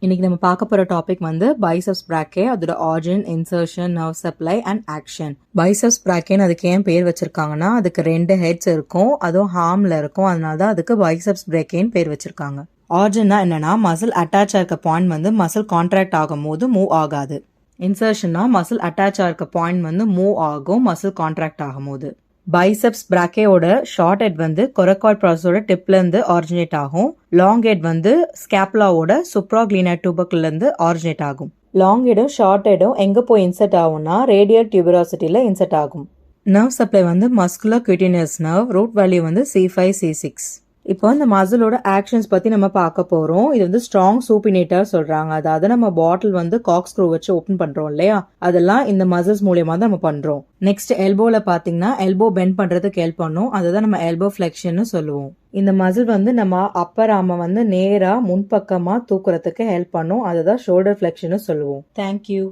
இன்னைக்கு நம்ம பார்க்க போற டாபிக் வந்து பைசப்ஸ் பிராக்கே, அதோட origin, insertion, nerve supply and action. Biceps பிராக்கேன்னு அதுக்கு ஏன் பேர் வச்சிருக்காங்கன்னா, அதுக்கு 2 ஹெட்ஸ் இருக்கும், அதுவும் ஹார்ம்ல இருக்கும். அதனால தான் அதுக்கு பைசப்ஸ் பிரேக்கேன்னு பேர் வச்சிருக்காங்க. ஆரிஜின்னா என்னன்னா, மசில் அட்டாச் ஆயிருக்க பாயிண்ட் வந்து மசில் கான்ட்ராக்ட் ஆகும் போது மூவ் ஆகாது. இன்சர்ஷன்னா மசில் அட்டாச் ஆயிருக்க பாயிண்ட் வந்து மூவ் ஆகும் மசில் கான்ட்ராக்ட் ஆகும் போது. பைசப்ஸ் பிராக்கேயோட ஷார்ட் ஹெட் வந்து கொரக்காய்ட் ப்ராசஸோட டிப்ல இருந்து ஆரிஜினேட் ஆகும். லாங் ஹெட் வந்து ஸ்கேப்லாவோட சுப்ராக்ளீனர் டூபர்ல இருந்து ஆரிஜினேட் ஆகும். லாங் ஹெடும் ஷார்ட் ஹெடும் எங்க போய் இன்சர்ட் ஆகும்னா ரேடியல் டியூபராசிட்டில இன்சர்ட் ஆகும். நர்வ் சப்ளை வந்து மஸ்குலர் குவிட்டினியஸ் நர்வ், ரூட் வேல்யூ வந்து C5 C6. இப்போ இந்த மசிலோட ஆக்ஷன்ஸ் பத்தி நம்ம பார்க்க போறோம். இது வந்து ஸ்ட்ராங் சூப்பினேட்டர் சொல்றாங்க. அதாவது நம்ம பாட்டில் வந்து காக் ஸ்க்ரூ வச்சு ஓபன் பண்றோம் இல்லையா, அதெல்லாம் இந்த மசில்ஸ் மூலியமா தான் நம்ம பண்றோம். நெக்ஸ்ட் எல்போல பாத்தீங்கன்னா எல்போ பெண்ட் பண்றதுக்கு ஹெல்ப் பண்ணும். அதுதான் நம்ம எல்போ ஃபிளெக்ஷன் சொல்லுவோம். இந்த மசில் வந்து நம்ம அப்பர் ஆர்ம வந்து நேரா முன்பக்கமா தூக்குறதுக்கு ஹெல்ப் பண்ணும். அதுதான் ஷோல்டர் ஃபிளெக்ஷன் சொல்லுவோம். தேங்க்யூ.